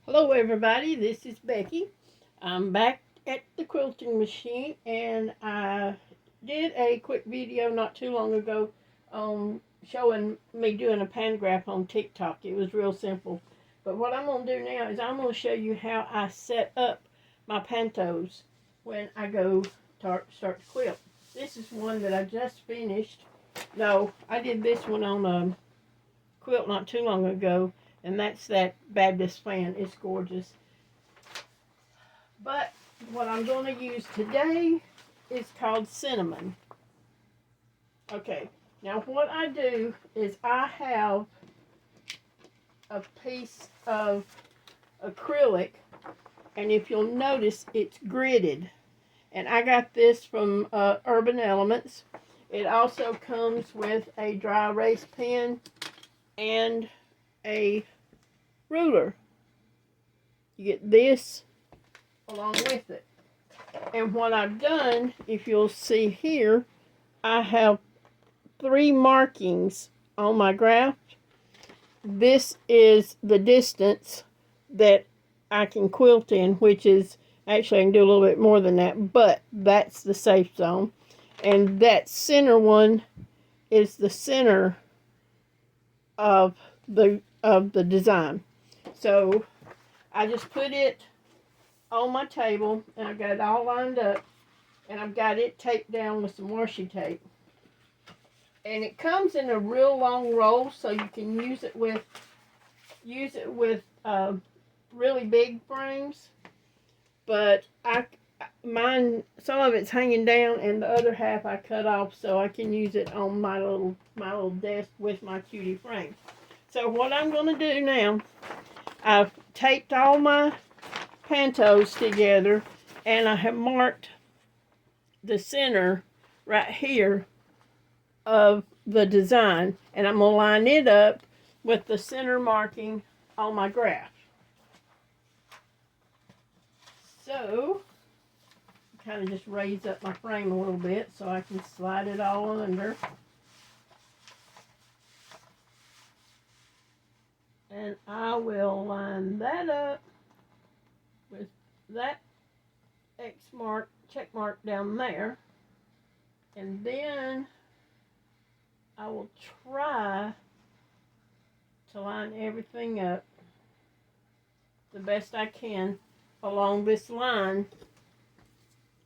Hello everybody, this is Becky. I'm back at the quilting machine and I did a quick video not too long ago showing me doing a pantograph on TikTok. It was real simple. But what I'm going to do now is I'm going to show you how I set up my pantos when I go start to quilt. This is one that I just finished. No, I did this one on a quilt not too long ago, and that's that Baptist fan. It's gorgeous. But what I'm going to use today is called cinnamon. Okay, now what I do is I have a piece of acrylic, and if you'll notice, it's gridded. And I got this from Urban Elements. It also comes with a dry erase pen and a ruler. You get this along with it. And what I've done, if you'll see here, I have 3 markings on my graph. This is the distance that I can quilt in, which is, actually I can do a little bit more than that, but that's the safe zone. And that center one is the center of the design. So I just put it on my table and I've got it all lined up, and I've got it taped down with some washi tape. And it comes in a real long roll, so you can use it with really big frames. But mine, some of it's hanging down and the other half I cut off so I can use it on my little desk with my cutie frame. So what I'm going to do now, I've taped all my pantos together and I have marked the center right here of the design, and I'm going to line it up with the center marking on my graph. So kind of just raise up my frame a little bit so I can slide it all under. And I will line that up with that X mark, check mark down there. And then I will try to line everything up the best I can along this line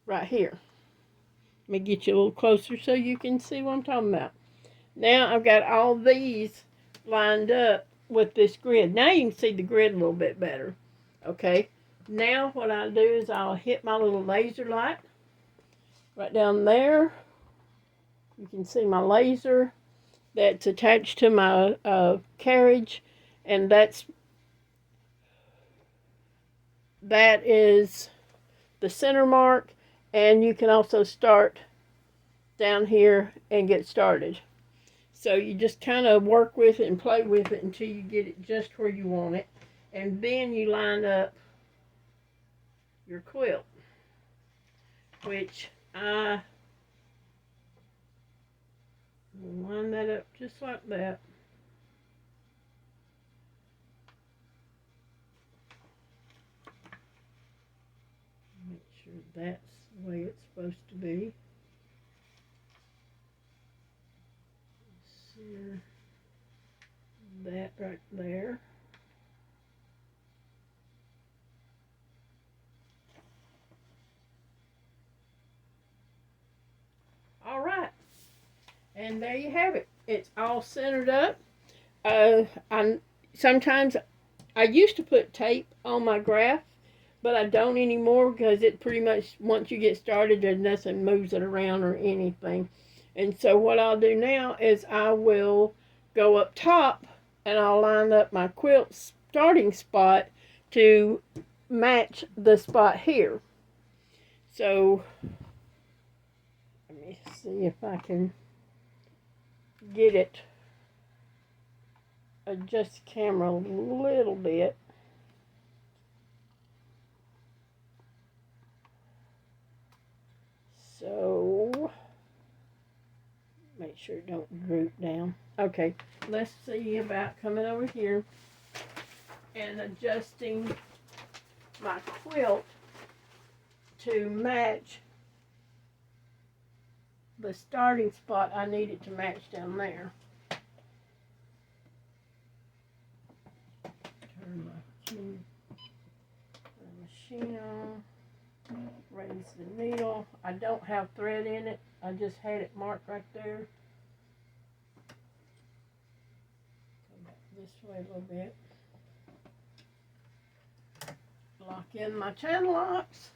right here. Let me get you a little closer so you can see what I'm talking about. Now I've got all these lined up with this grid. Now you can see the grid a little bit better. Okay, now what I'll do is I'll hit my little laser light right down there. You can see my laser that's attached to my carriage, and that is the center mark. And you can also start down here and get started. So you just kind of work with it and play with it until you get it just where you want it. And then you line up your quilt, which I will line that up just like that. Make sure that's the way it's supposed to be. Sear that right there. All right, and there you have it. It's all centered up. Sometimes I used to put tape on my graph, but I don't anymore because it pretty much, once you get started, there's nothing moves it around or anything. And so what I'll do now is I will go up top and I'll line up my quilt starting spot to match the spot here. So let me see if I can get it, adjust the camera a little bit. So make sure it don't droop down. Okay, let's see about coming over here. and adjusting my quilt to match the starting spot. I need it to match down there. Turn the machine on, raise the needle. I don't have thread in it, I just had it marked right there. Come back this way a little bit. Lock in my channel locks.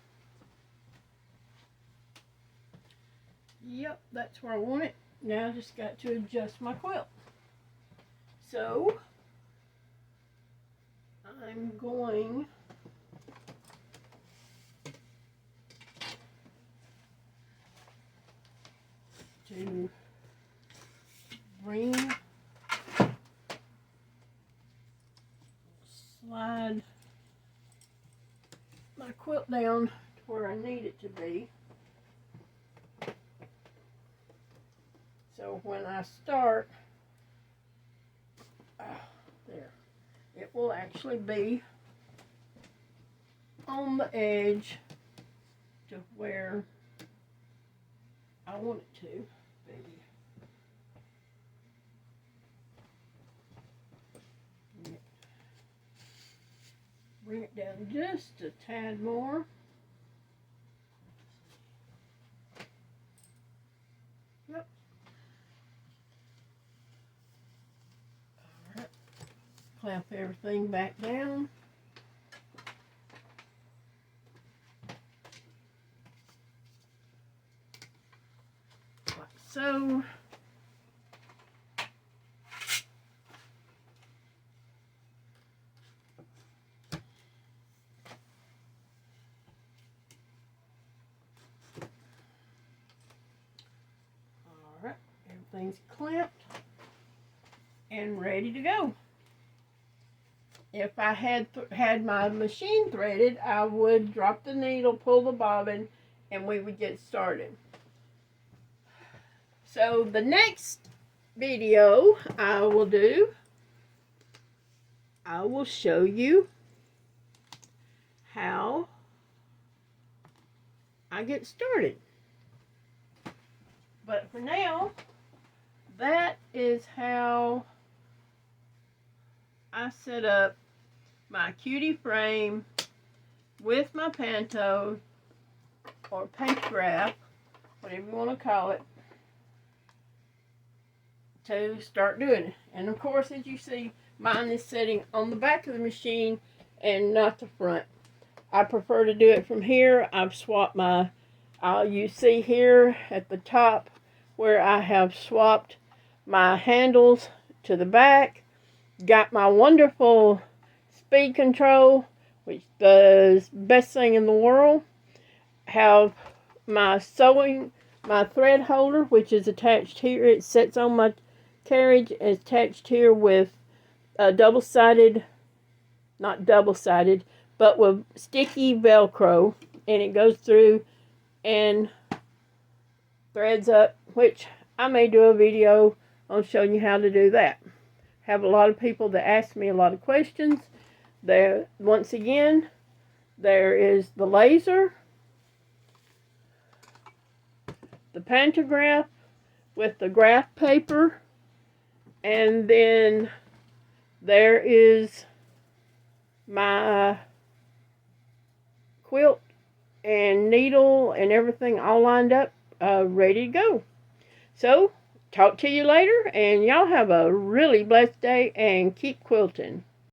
Yep, that's where I want it. Now I just got to adjust my quilt. So I'm going to slide my quilt down to where I need it to be. So when I start, there, it will actually be on the edge to where I want it to be. Bring it down just a tad more. Yep. Alright. Clamp everything back down. Like so. Everything's clamped and ready to go. If I had my machine threaded, I would drop the needle, pull the bobbin, and we would get started. So the next video I will show you how I get started. But for now, that is how I set up my cutie frame with my panto or pantograph, whatever you want to call it, to start doing it. And of course, as you see, mine is sitting on the back of the machine and not the front. I prefer to do it from here. I've swapped my, you see here at the top where I have swapped my handles to the back. Got my wonderful speed control, which is the best thing in the world. Have my my thread holder, which is attached here. It sits on my carriage. It's attached here with a double-sided, not double-sided, but with sticky Velcro, and it goes through and threads up, which I may do a video on showing you how to do that. Have a lot of people that ask me a lot of questions. There, once again, there is the laser, the pantograph with the graph paper, and then there is my quilt and needle and everything all lined up, ready to go. So, talk to you later, and y'all have a really blessed day and keep quilting.